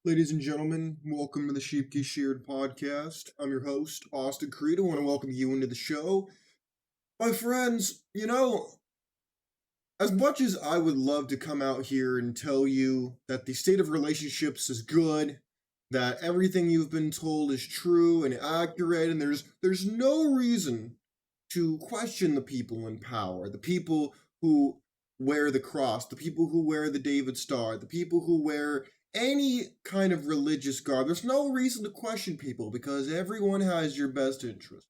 Ladies and gentlemen, welcome to the Sheared podcast. I'm your host, Austin Creed. I want to welcome you into the show. My friends, as much as I would love to come out here and tell you that the state of relationships is good, that everything you've been told is true and accurate, and there's no reason to question the people in power, the people who wear the cross, the people who wear the David Star, the people who wear any kind of religious garb. There's no reason to question people because everyone has your best interest.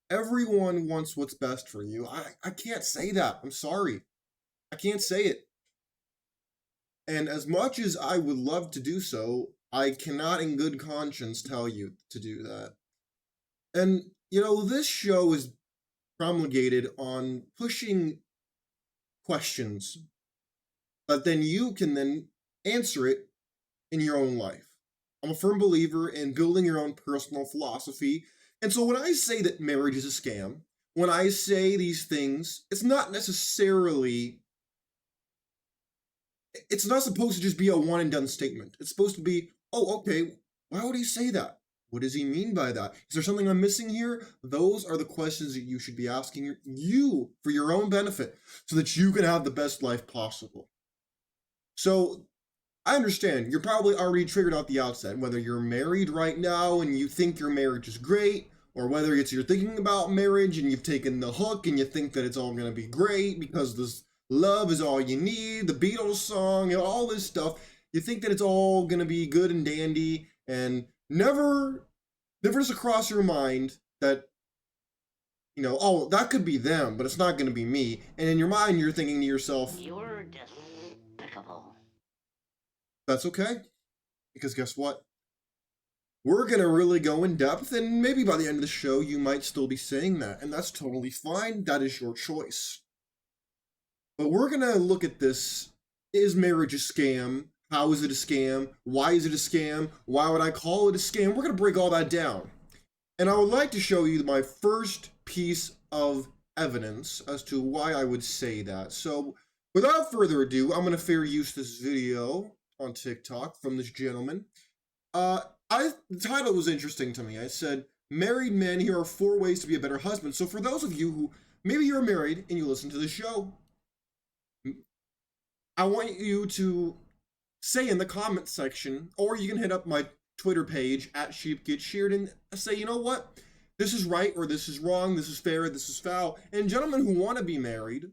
Everyone wants what's best for you. I can't say that. I'm sorry. I can't say it. And as much as I would love to do so, I cannot in good conscience tell you to do that. And, this show is promulgated on pushing questions, but then you can then answer it in your own life. I'm a firm believer in building your own personal philosophy. And so when I say that marriage is a scam, when I say these things, it's not supposed to just be a one and done statement. It's supposed to be, oh, okay, why would he say that? What does he mean by that? Is there something I'm missing here? Those are the questions that you should be asking you for your own benefit so that you can have the best life possible. So I understand you're probably already triggered out the outset, whether you're married right now and you think your marriage is great, or whether it's you're thinking about marriage and you've taken the hook and you think that it's all going to be great because this love is all you need, the Beatles song, and all this stuff. You think that it's all going to be good and dandy, and never does it cross your mind that, oh, that could be them, but it's not going to be me. And in your mind, you're thinking to yourself, you're despicable. That's okay, because guess what? We're going to really go in depth, and maybe by the end of the show, you might still be saying that, and that's totally fine. That is your choice. But we're going to look at this. Is marriage a scam? How is it a scam? Why is it a scam? Why would I call it a scam? We're going to break all that down. And I would like to show you my first piece of evidence as to why I would say that. So, without further ado, I'm going to fair use this video on TikTok from this gentleman. The title was interesting to me. I said, married men, here are 4 ways to be a better husband. So for those of you who, maybe you're married and you listen to the show, I want you to say in the comment section, or you can hit up my Twitter page, @SheepGetSheared, and say, you know what? This is right, or this is wrong, this is fair, this is foul. And gentlemen who want to be married,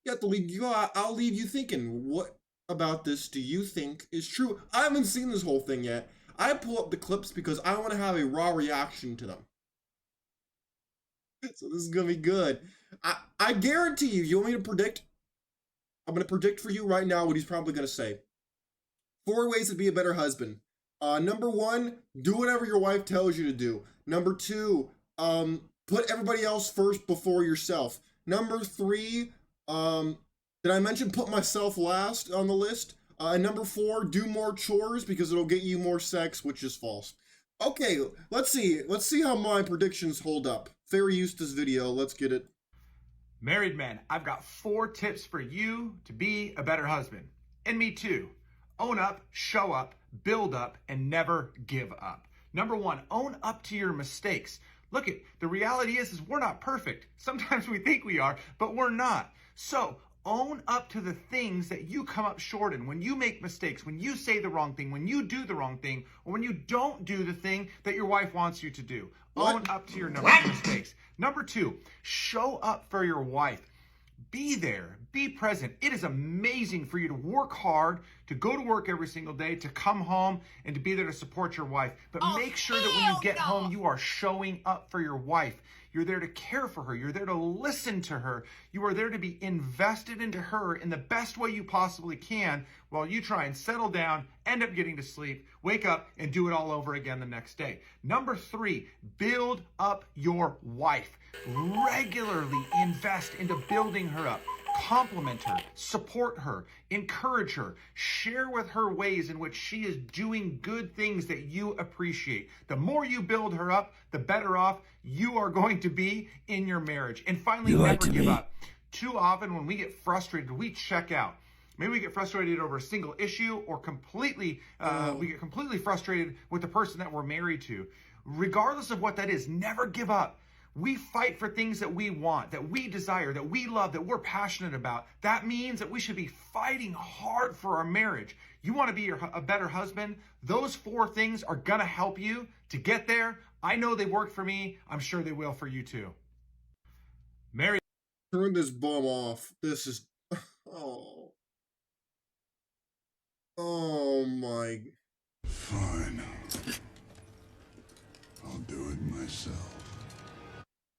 you have to leave you out. I'll leave you thinking, what about this do you think is true? I haven't seen this whole thing yet. I pull up the clips because I want to have a raw reaction to them. So this is going to be good. I guarantee you want me to predict? I'm going to predict for you right now what he's probably going to say. 4 ways to be a better husband. Number 1, do whatever your wife tells you to do. Number 2, put everybody else first before yourself. Number 3, did I mention put myself last on the list? Number 4, do more chores because it'll get you more sex, which is false. Okay, let's see how my predictions hold up. Fair use this video, let's get it. Married men, I've got 4 tips for you to be a better husband. And me too. Own up, show up, build up, and never give up. Number 1, own up to your mistakes. Look, the reality is we're not perfect. Sometimes we think we are, but we're not. So own up to the things that you come up short in. When you make mistakes, when you say the wrong thing, when you do the wrong thing, or when you don't do the thing that your wife wants you to do. Own up to your mistakes. Number 2, show up for your wife. Be there, be present. It is amazing for you to work hard, to go to work every single day, to come home, and to be there to support your wife. But make sure that when you get home, you are showing up for your wife. You're there to care for her. You're there to listen to her. You are there to be invested into her in the best way you possibly can while you try and settle down, end up getting to sleep, wake up, and do it all over again the next day. Number 3, build up your wife. Regularly invest into building her up. Compliment her, support her, encourage her, share with her ways in which she is doing good things that you appreciate. The more you build her up, the better off you are going to be in your marriage. And finally, never give up. Too often when we get frustrated, we check out. Maybe we get frustrated over a single issue, or we get completely frustrated with the person that we're married to. Regardless of what that is, never give up. We fight for things that we want, that we desire, that we love, that we're passionate about. That means that we should be fighting hard for our marriage. You want to be a better husband? Those 4 things are going to help you to get there. I know they worked for me. I'm sure they will for you too. Mary. Turn this bum off. This is... Oh. Oh my... Fine. I'll do it myself.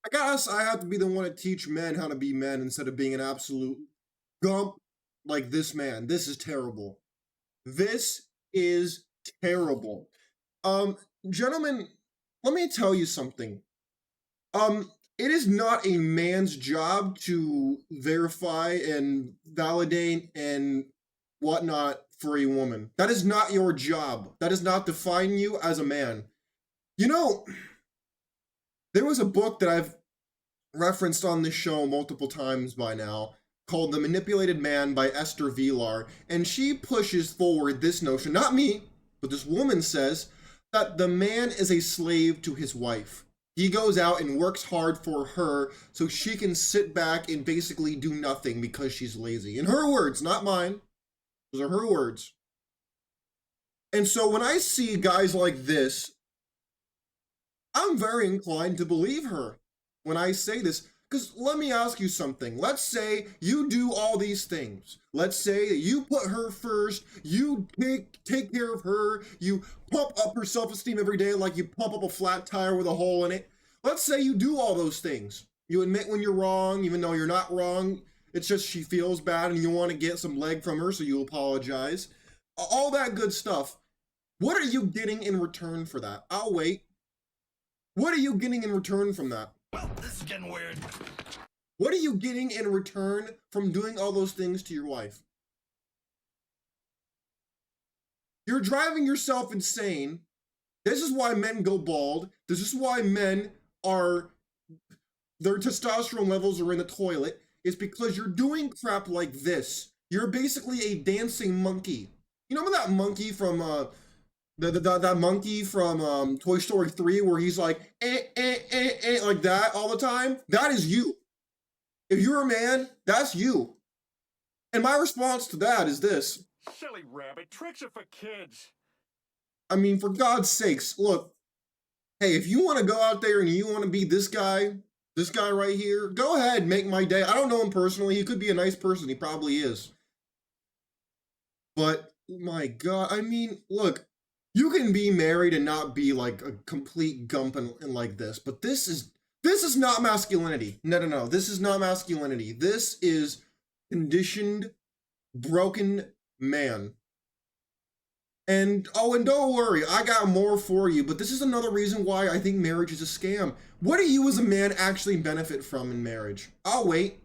I guess I have to be the one to teach men how to be men instead of being an absolute gump like this man. This is terrible. This is terrible. Gentlemen, let me tell you something. It is not a man's job to verify and validate and whatnot for a woman. That is not your job. That does not define you as a man. You know, there was a book that I've referenced on this show multiple times by now called The Manipulated Man by Esther Vilar, and she pushes forward this notion, not me, but this woman says, that the man is a slave to his wife. He goes out and works hard for her so she can sit back and basically do nothing because she's lazy. In her words, not mine. Those are her words. And so when I see guys like this, I'm very inclined to believe her when I say this. Because let me ask you something. Let's say you do all these things. Let's say that you put her first, you take care of her, you pump up her self-esteem every day like you pump up a flat tire with a hole in it. Let's say you do all those things. You admit when you're wrong, even though you're not wrong. It's just she feels bad and you want to get some leg from her, so you apologize. All that good stuff. What are you getting in return for that? I'll wait. What are you getting in return from that? Well, this is getting weird. What are you getting in return from doing all those things to your wife? You're driving yourself insane. This is why men go bald. This is why men their testosterone levels are in the toilet. It's because you're doing crap like this. You're basically a dancing monkey. You know that monkey from that monkey from Toy Story 3 where he's like like that all the time? That is you. If you're a man, that's you. And my response to that is this. Silly rabbit, tricks are for kids. I mean, for God's sakes, look, hey, if you want to go out there and you want to be this guy right here, go ahead, make my day. I don't know him personally. He could be a nice person. He probably is. But, my God, I mean, look, you can be married and not be like a complete gump and like this, but this is not masculinity. No. This is not masculinity. This is conditioned, broken man. And don't worry, I got more for you, but this is another reason why I think marriage is a scam. What do you as a man actually benefit from in marriage? I'll wait.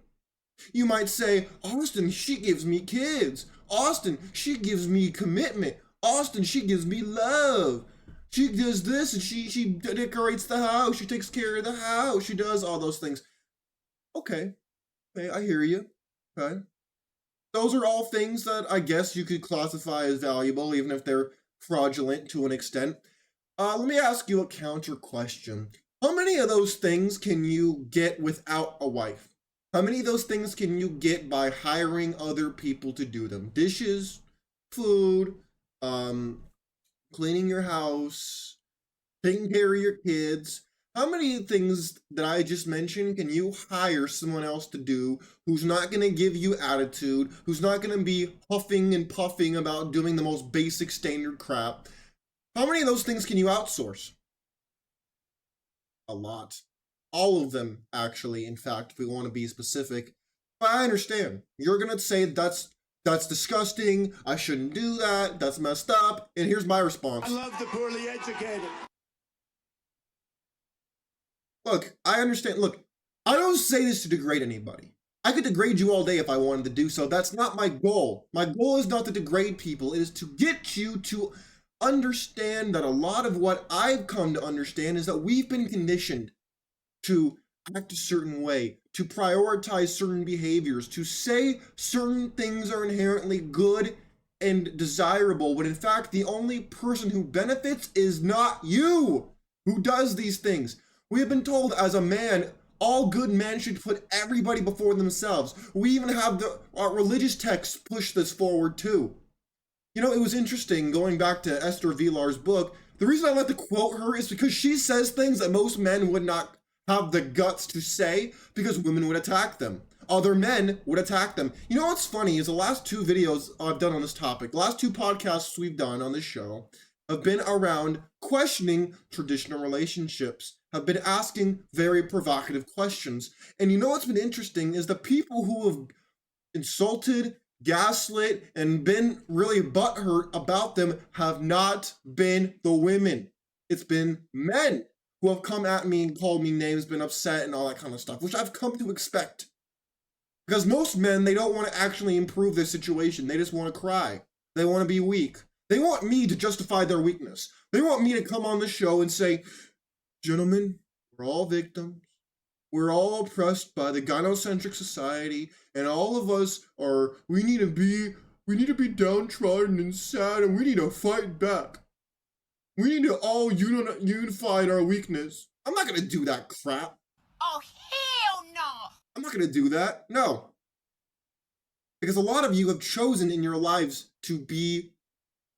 You might say, Austin, she gives me kids. Austin, she gives me commitment. Austin, she gives me love. She does this and she decorates the house. She takes care of the house. She does all those things. Okay, I hear you. Okay. Those are all things that I guess you could classify as valuable, even if they're fraudulent to an extent. Let me ask you a counter question. How many of those things can you get without a wife? How many of those things can you get by hiring other people to do them? Dishes, food, cleaning your house, taking care of your kids. How many things that I just mentioned can you hire someone else to do who's not going to give you attitude, who's not going to be huffing and puffing about doing the most basic standard crap? How many of those things can you outsource? A lot. All of them, actually, in fact, if we want to be specific. But I understand. You're going to say that's disgusting, I shouldn't do that, that's messed up, and here's my response. I love the poorly educated. Look, I understand. Look, I don't say this to degrade anybody. I could degrade you all day if I wanted to do so. That's not my goal. My goal is not to degrade people. It is to get you to understand that a lot of what I've come to understand is that we've been conditioned to act a certain way, to prioritize certain behaviors, to say certain things are inherently good and desirable, when in fact the only person who benefits is not you who does these things. We have been told as a man, all good men should put everybody before themselves. We even have our religious texts push this forward too. You know, it was interesting going back to Esther Vilar's book. The reason I like to quote her is because she says things that most men would not have the guts to say, because women would attack them. Other men would attack them. You know what's funny is the last 2 videos I've done on this topic, the last 2 podcasts we've done on this show have been around questioning traditional relationships, have been asking very provocative questions. And you know what's been interesting is the people who have insulted, gaslit, and been really butthurt about them have not been the women. It's been men who have come at me and called me names, been upset and all that kind of stuff, which I've come to expect. Because most men, they don't want to actually improve their situation. They just want to cry. They want to be weak. They want me to justify their weakness. They want me to come on the show and say, gentlemen, we're all victims. We're all oppressed by the gynocentric society, and all of us are, we need to be downtrodden and sad, and we need to fight back. We need to all unify in our weakness. I'm not gonna do that crap. Oh, hell no! I'm not gonna do that, no. Because a lot of you have chosen in your lives to be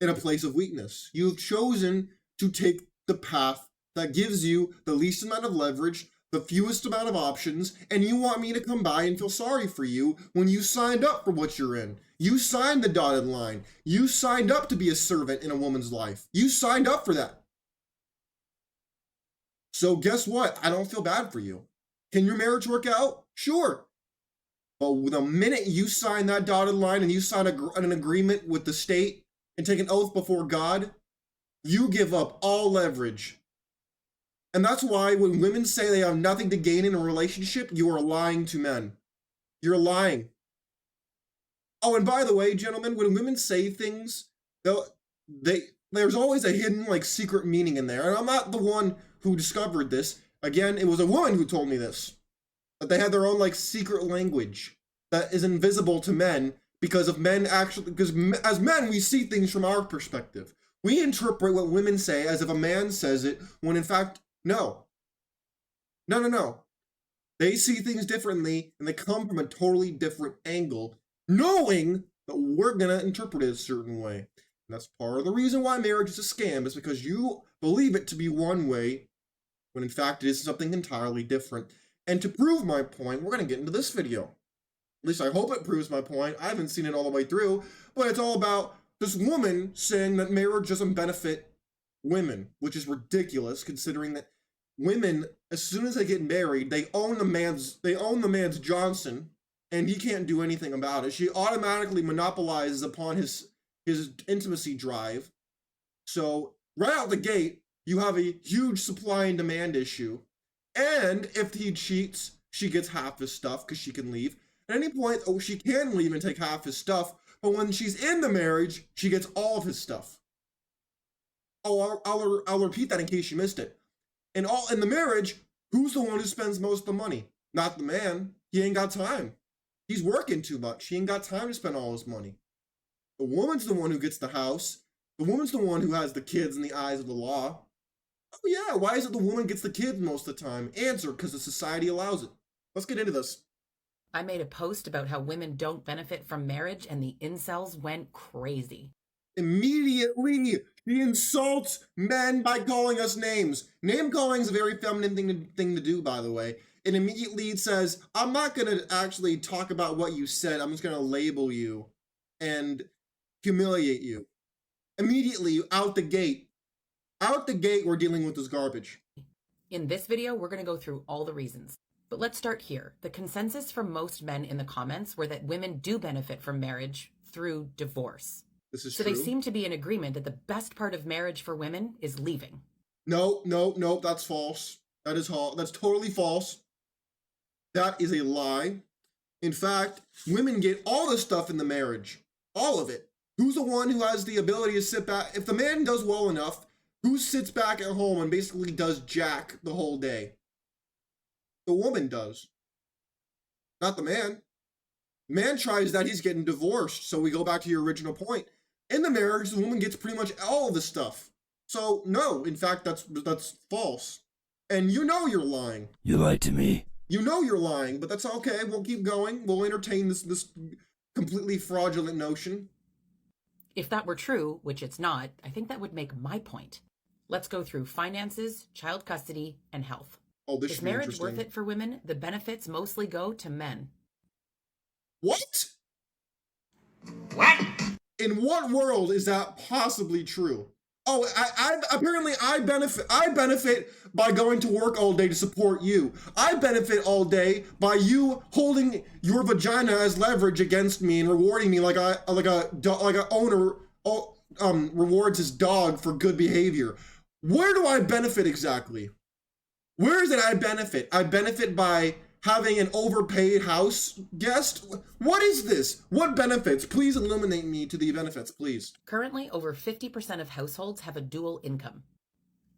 in a place of weakness. You have chosen to take the path that gives you the least amount of leverage, the fewest amount of options, and you want me to come by and feel sorry for you when you signed up for what you're in. You signed the dotted line. You signed up to be a servant in a woman's life. You signed up for that. So guess what? I don't feel bad for you. Can your marriage work out? Sure. But the minute you sign that dotted line and you sign an agreement with the state and take an oath before God, you give up all leverage. And that's why when women say they have nothing to gain in a relationship, you are lying to men. You're lying. Oh, and by the way, gentlemen, when women say things, there's always a hidden, like, secret meaning in there. And I'm not the one who discovered this. Again, it was a woman who told me this. That they had their own, like, secret language that is invisible to men because as men, we see things from our perspective. We interpret what women say as if a man says it, when in fact, no. No. They see things differently, and they come from a totally different angle, knowing that we're gonna interpret it a certain way. And that's part of the reason why marriage is a scam, is because you believe it to be one way, when in fact it is something entirely different. And to prove my point, we're gonna get into this video. At least I hope it proves my point. I haven't seen it all the way through, but it's all about this woman saying that marriage doesn't benefit women, which is ridiculous considering that women, as soon as they get married, they own the man's Johnson, and he can't do anything about it. She automatically monopolizes upon his intimacy drive. So right out the gate, you have a huge supply and demand issue. And if he cheats, she gets half his stuff because she can leave. At any point, she can leave and take half his stuff, but when she's in the marriage, she gets all of his stuff. Oh, I'll repeat that in case you missed it. In the marriage, who's the one who spends most of the money? Not the man. He ain't got time. He's working too much. He ain't got time to spend all his money. The woman's the one who gets the house. The woman's the one who has the kids in the eyes of the law. Oh yeah, why is it the woman gets the kids most of the time? Answer, because the society allows it. Let's get into this. I made a post about how women don't benefit from marriage, and the incels went crazy. Immediately, he insults men by calling us names. Name calling is a very feminine thing to do, by the way. And immediately it says, I'm not going to actually talk about what you said. I'm just going to label you and humiliate you. Immediately, out the gate, we're dealing with this garbage. In this video, we're going to go through all the reasons. But let's start here. The consensus from most men in the comments were that women do benefit from marriage through divorce. This is so true. They seem to be in agreement that the best part of marriage for women is leaving. No, that's false. That's totally false. That is a lie. In fact, women get all the stuff in the marriage. All of it. Who's the one who has the ability to sit back? If the man does well enough, who sits back at home and basically does jack the whole day? The woman does, not the man. Man tries that, he's getting divorced. So we go back to your original point. In the marriage, the woman gets pretty much all of the stuff. So no, in fact, that's false. And you know you're lying. You lied to me. You know you're lying, but that's okay. We'll keep going. We'll entertain this completely fraudulent notion. If that were true, which it's not, I think that would make my point. Let's go through finances, child custody, and health. Oh, this Is should be marriage interesting. worth it for women? The benefits mostly go to men. What? What? In what world is that possibly true? Oh, I benefit by going to work all day to support you. I benefit all day by you holding your vagina as leverage against me and rewarding me like a owner rewards his dog for good behavior. Where do I benefit exactly? Where is it I benefit? I benefit by having an overpaid house guest? What is this? What benefits? Please illuminate me to the benefits, please. Currently, over 50% of households have a dual income.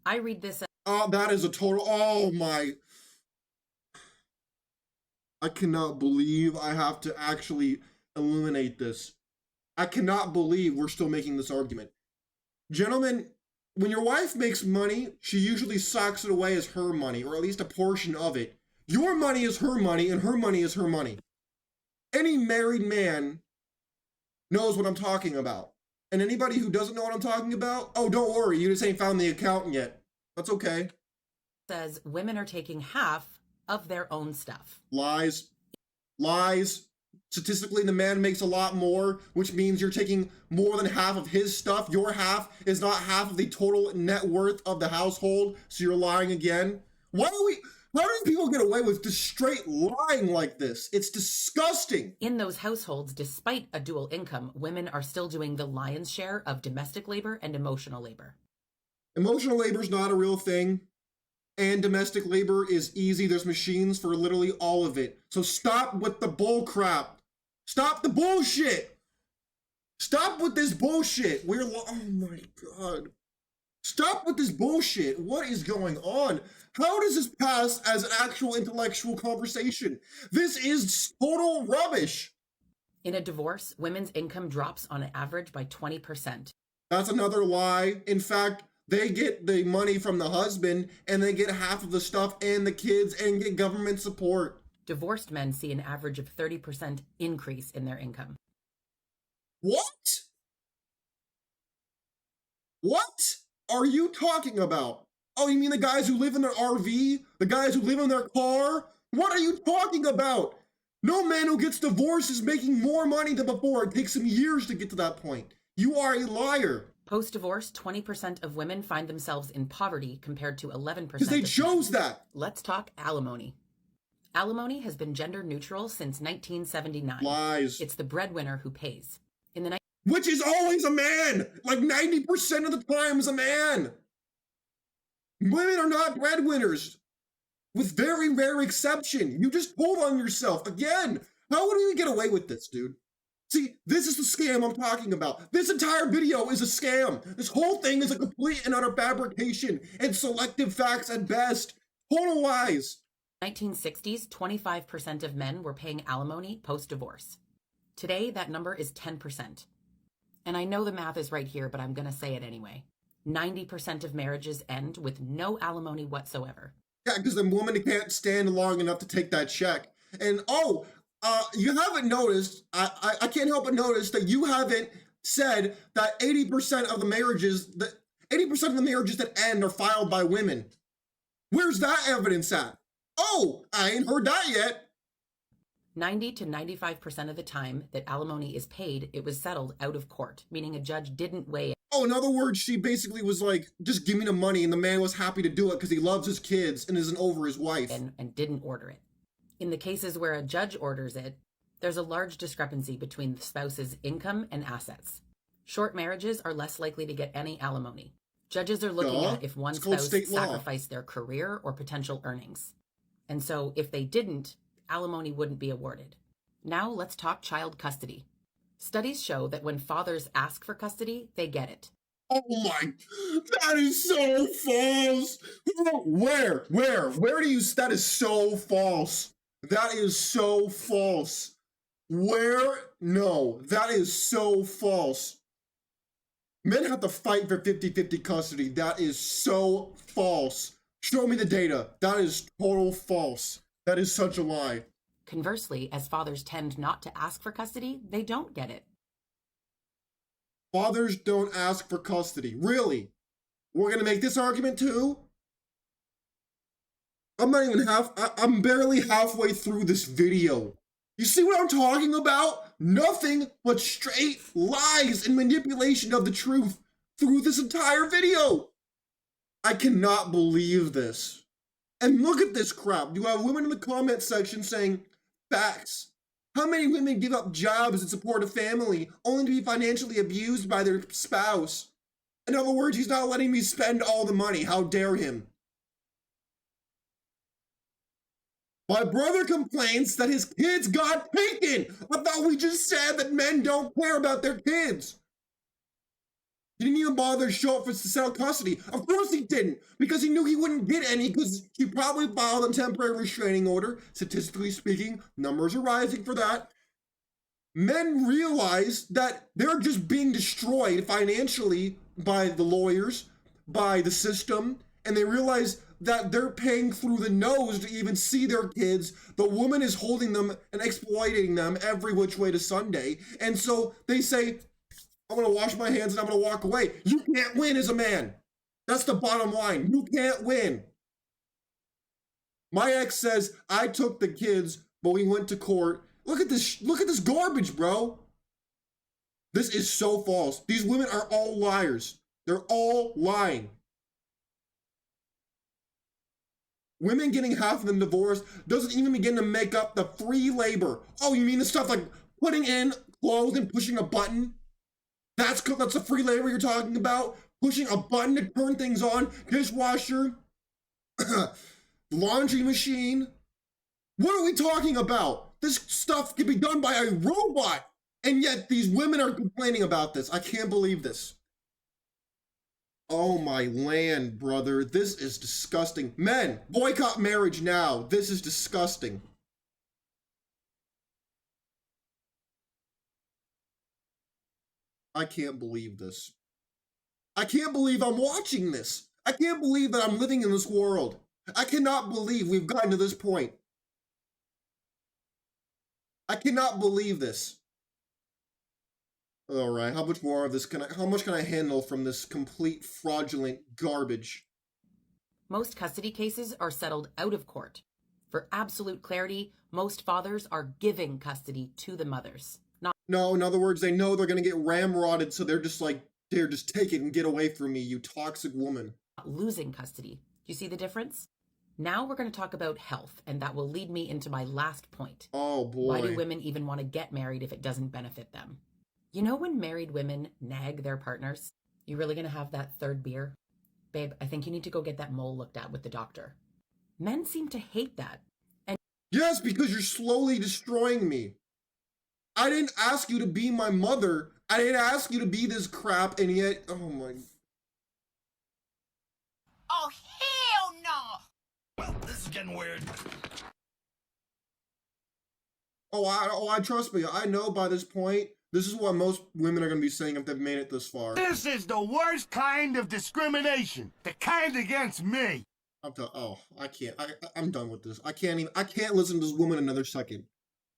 I read this as Oh, that is a total, oh my. I cannot believe I have to actually illuminate this. I cannot believe we're still making this argument. Gentlemen, when your wife makes money, she usually socks it away as her money, or at least a portion of it. Your money is her money, and her money is her money. Any married man knows what I'm talking about. And anybody who doesn't know what I'm talking about, oh, don't worry, you just ain't found the accountant yet. That's okay. says women are taking half of their own stuff. Lies. Lies. Statistically, the man makes a lot more, which means you're taking more than half of his stuff. Your half is not half of the total net worth of the household, so you're lying again. How do people get away with just straight lying like this? It's disgusting. In those households, despite a dual income, women are still doing the lion's share of domestic labor and emotional labor. Emotional labor is not a real thing, and domestic labor is easy. There's machines for literally all of it. So stop with the bull crap. Stop the bullshit. Stop with this bullshit. Oh my God. Stop with this bullshit. What is going on? How does this pass as an actual intellectual conversation? This is total rubbish. In a divorce, women's income drops on average by 20%. That's another lie. In fact, they get the money from the husband and they get half of the stuff and the kids and get government support. Divorced men see an average of 30% increase in their income. What? What are you talking about? Oh, you mean the guys who live in their RV? The guys who live in their car? What are you talking about? No man who gets divorced is making more money than before. It takes them years to get to that point. You are a liar. Post-divorce, 20% of women find themselves in poverty compared to 11%. Because they chose that. Let's talk alimony. Alimony has been gender neutral since 1979. Lies. It's the breadwinner who pays. In the Which is always a man. Like 90% of the time is a man. Women are not breadwinners. With very rare exception. You just pulled on yourself. Again, how would you get away with this, dude? See, this is the scam I'm talking about. This entire video is a scam. This whole thing is a complete and utter fabrication and selective facts at best. Total lies. 1960s, 25% of men were paying alimony post-divorce. Today, that number is 10%. And I know the math is right here, but I'm going to say it anyway. 90% of marriages end with no alimony whatsoever. Yeah, because the woman can't stand long enough to take that check. And you haven't noticed, I can't help but notice that you haven't said that 80% of the marriages that end are filed by women. Where's that evidence at? Oh, I ain't heard that yet. 90 to 95% of the time that alimony is paid, it was settled out of court, meaning a judge didn't weigh it. Oh, in other words, she basically was like, just give me the money, and the man was happy to do it because he loves his kids and isn't over his wife. And didn't order it. In the cases where a judge orders it, there's a large discrepancy between the spouse's income and assets. Short marriages are less likely to get any alimony. Judges are looking at if one spouse sacrificed their career or potential earnings. And so if they didn't, alimony wouldn't be awarded. Now let's talk child custody. Studies show that when fathers ask for custody, they get it. Oh my, that is so false. Where do you, that is so false. That is so false. Where? No, that is so false. Men have to fight for 50-50 custody. That is so false. Show me the data. That is total false. That is such a lie. Conversely, as fathers tend not to ask for custody, they don't get it. Fathers don't ask for custody. Really? We're gonna make this argument too? I'm barely halfway through this video. You see what I'm talking about? Nothing but straight lies and manipulation of the truth through this entire video. I cannot believe this. And look at this crap. You have women in the comment section saying, facts. How many women give up jobs and support a family only to be financially abused by their spouse? In other words, he's not letting me spend all the money. How dare him? My brother complains that his kids got taken. I thought we just said that men don't care about their kids. He didn't even bother to show up to settle custody. Of course he didn't, because he knew he wouldn't get any, because he probably filed a temporary restraining order. Statistically speaking, numbers are rising for that. Men realize that they're just being destroyed financially by the lawyers, by the system, and they realize that they're paying through the nose to even see their kids. The woman is holding them and exploiting them every which way to Sunday. And so they say, I'm gonna wash my hands and I'm gonna walk away. You can't win as a man. That's the bottom line. You can't win. My ex says, I took the kids, but we went to court. Look at this garbage, bro. This is so false. These women are all liars. They're all lying. Women getting half of them divorced doesn't even begin to make up the free labor. Oh, you mean the stuff like putting in clothes and pushing a button? That's the free labor you're talking about? Pushing a button to turn things on, dishwasher, laundry machine. What are we talking about? This stuff can be done by a robot, and yet these women are complaining about this. I can't believe this. Oh my land, brother. This is disgusting. Men, boycott marriage now. This is disgusting. I can't believe this. I can't believe I'm watching this. I can't believe that I'm living in this world. I cannot believe we've gotten to this point. I cannot believe this. All right, how much more of this how much can I handle from this complete fraudulent garbage? Most custody cases are settled out of court. For absolute clarity, most fathers are giving custody to the mothers. No, in other words, they know they're going to get ramrodded, so they're just like, "Here, just take it and get away from me, you toxic woman." Not losing custody. Do you see the difference? Now we're going to talk about health, and that will lead me into my last point. Oh boy. Why do women even want to get married if it doesn't benefit them? You know when married women nag their partners? You really going to have that third beer? Babe, I think you need to go get that mole looked at with the doctor. Men seem to hate that. And yes, because you're slowly destroying me. I didn't ask you to be my mother. I didn't ask you to be this crap, and yet, oh my. Oh, hell no! Well, this is getting weird. I trust me. I know by this point, this is what most women are going to be saying if they've made it this far. This is the worst kind of discrimination. The kind against me. I can't. I'm done with this. I can't listen to this woman another second.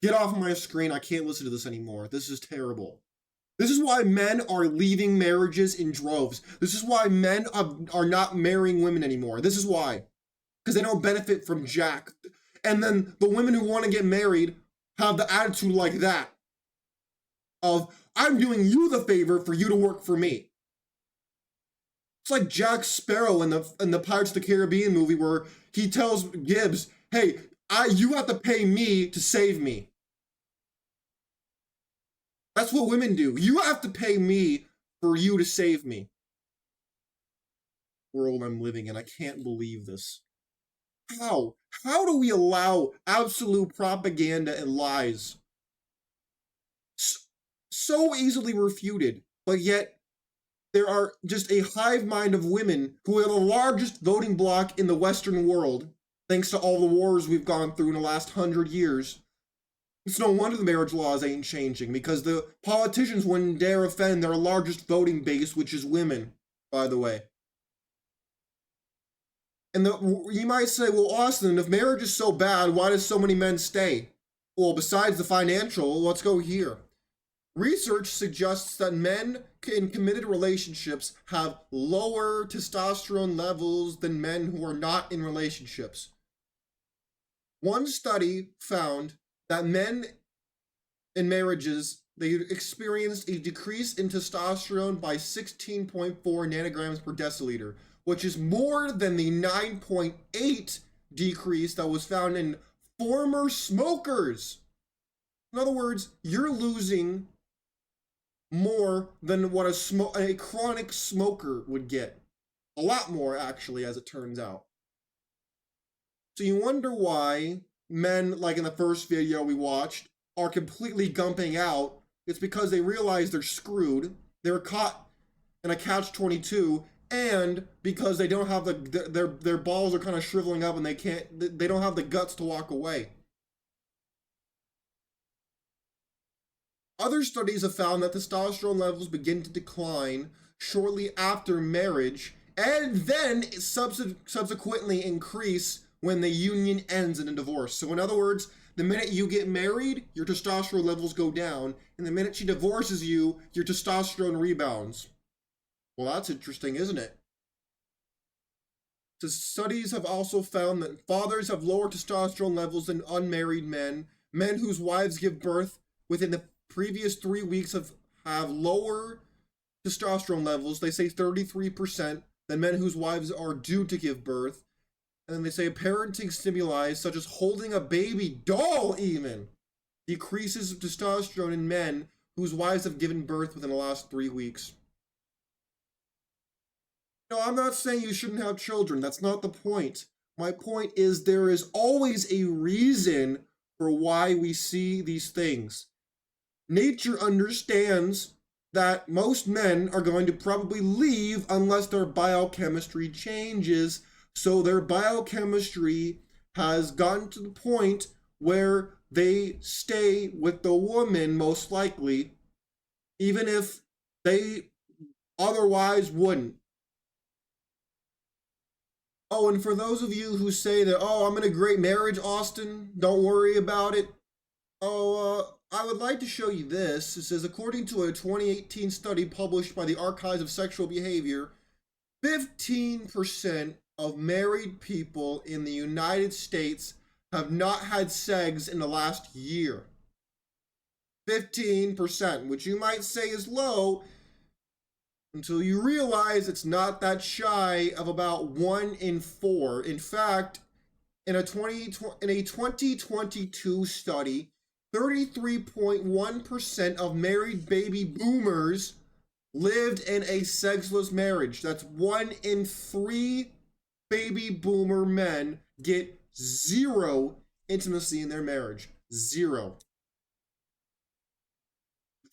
Get off my screen. I can't listen to this anymore. This is terrible. This is why men are leaving marriages in droves. This is why men are not marrying women anymore. This is why. Because they don't benefit from jack. And then the women who want to get married have the attitude like that. Of, I'm doing you the favor for you to work for me. It's like Jack Sparrow in the Pirates of the Caribbean movie where he tells Gibbs, hey, you have to pay me to save me. That's what women do. You have to pay me for you to save me. World I'm living in. I can't believe this. How? How do we allow absolute propaganda and lies? So easily refuted, but yet there are just a hive mind of women who are the largest voting bloc in the Western world, thanks to all the wars we've gone through in the last 100 years. It's no wonder the marriage laws ain't changing, because the politicians wouldn't dare offend their largest voting base, which is women, by the way. And you might say, well, Austin, if marriage is so bad, why do so many men stay? Well, besides the financial, let's go here. Research suggests that men in committed relationships have lower testosterone levels than men who are not in relationships. One study found that men in marriages, they experienced a decrease in testosterone by 16.4 nanograms per deciliter, which is more than the 9.8 decrease that was found in former smokers. In other words, you're losing more than what a chronic smoker would get. A lot more, actually, as it turns out. So you wonder why men, like in the first video we watched, are completely gumping out. It's because they realize they're screwed. They're caught in a catch-22, and because they don't have their balls are kind of shriveling up and they don't have the guts to walk away. Other studies have found that testosterone levels begin to decline shortly after marriage, and then subsequently increase when the union ends in a divorce. So in other words, the minute you get married, your testosterone levels go down, and the minute she divorces you, your testosterone rebounds. Well, that's interesting, isn't it? So studies have also found that fathers have lower testosterone levels than unmarried men. Men whose wives give birth within the previous 3 weeks have lower testosterone levels. They say 33% than men whose wives are due to give birth. And then they say parenting stimuli, such as holding a baby doll even, decreases testosterone in men whose wives have given birth within the last 3 weeks. No, I'm not saying you shouldn't have children. That's not the point. My point is there is always a reason for why we see these things. Nature understands that most men are going to probably leave unless their biochemistry changes. So their biochemistry has gotten to the point where they stay with the woman most likely, even if they otherwise wouldn't. Oh, and for those of you who say that, oh, I'm in a great marriage, Austin, don't worry about it. I would like to show you this. It says, according to a 2018 study published by the Archives of Sexual Behavior, 15% of married people in the United States have not had sex in the last year. 15%, which you might say is low, until you realize it's not that shy of about 1 in 4. In fact, in a 2022 study, 33.1% of married baby boomers lived in a sexless marriage. That's 1 in 3 baby boomer men get 0 intimacy in their marriage. 0.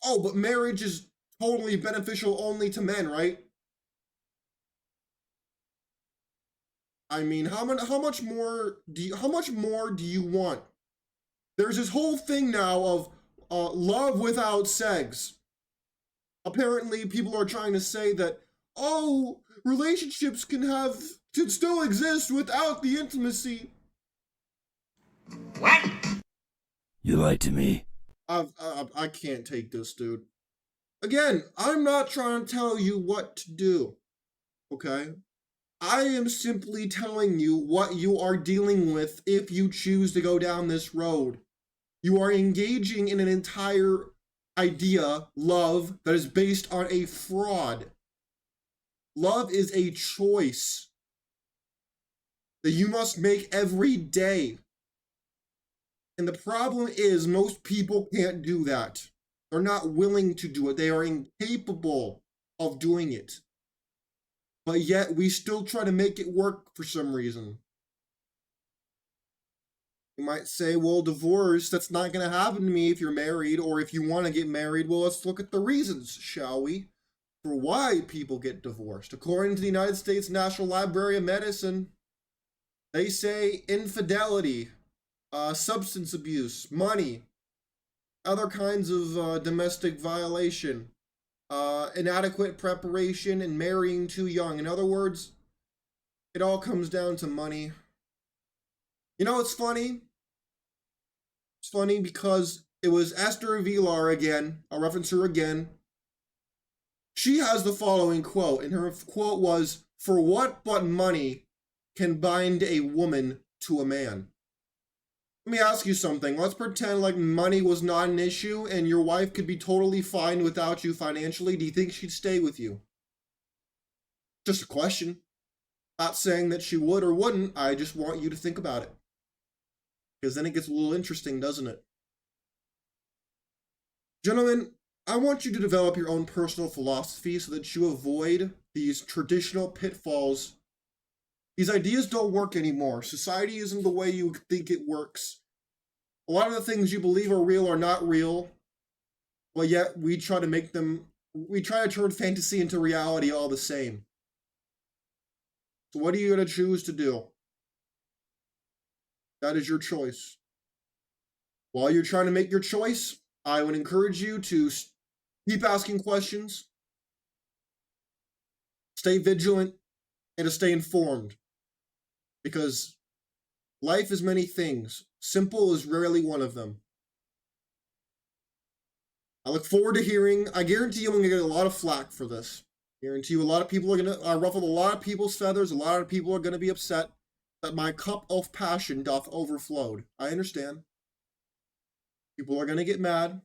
Oh, but marriage is totally beneficial only to men, right? I mean, how much more do you want? There's this whole thing now of love without sex. Apparently, people are trying to say that, oh, relationships can still exist without the intimacy. What? You lied to me. I can't take this, dude. Again, I'm not trying to tell you what to do, okay? I am simply telling you what you are dealing with if you choose to go down this road. You are engaging in an entire idea, love, that is based on a fraud. Love is a choice that you must make every day. And the problem is most people can't do that. They're not willing to do it. They are incapable of doing it. But yet we still try to make it work for some reason. You might say, well, divorce, that's not going to happen to me if you're married, or if you want to get married. Well, let's look at the reasons, shall we? for why people get divorced. According to the United States National Library of Medicine, they say infidelity, substance abuse, money, other kinds of domestic violation, inadequate preparation, and marrying too young. In other words, it all comes down to money. You know, it's funny. It's funny because it was Esther Vilar again. I'll reference her again. She has the following quote, and her quote was, "For what but money can bind a woman to a man?" Let me ask you something. Let's pretend like money was not an issue and your wife could be totally fine without you financially. Do you think she'd stay with you? Just a question. Not saying that she would or wouldn't. I just want you to think about it. Because then it gets a little interesting, doesn't it? Gentlemen, I want you to develop your own personal philosophy so that you avoid these traditional pitfalls. These ideas don't work anymore. Society isn't the way you think it works. A lot of the things you believe are real are not real, but yet we try to turn fantasy into reality all the same. So what are you going to choose to do? That is your choice. While you're trying to make your choice, I would encourage you to keep asking questions, stay vigilant, and to stay informed. Because life is many things. Simple is rarely one of them. I look forward to hearing. I guarantee you I'm going to get a lot of flack for this. I guarantee you a lot of people are going to ruffle a lot of people's feathers. A lot of people are going to be upset that my cup of passion doth overflowed. I understand. People are going to get mad.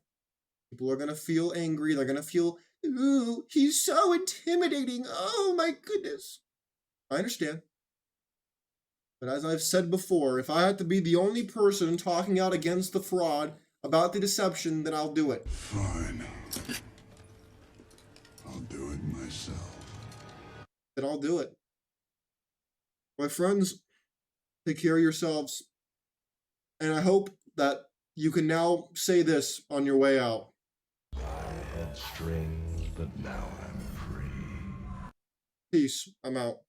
People are going to feel angry. They're going to feel, ooh, he's so intimidating. Oh my goodness. I understand. But as I've said before, if I had to be the only person talking out against the fraud about the deception, then I'll do it. Fine. I'll do it myself. Then I'll do it. My friends, take care of yourselves. And I hope that you can now say this on your way out. I had strings, but now I'm free. Peace. I'm out.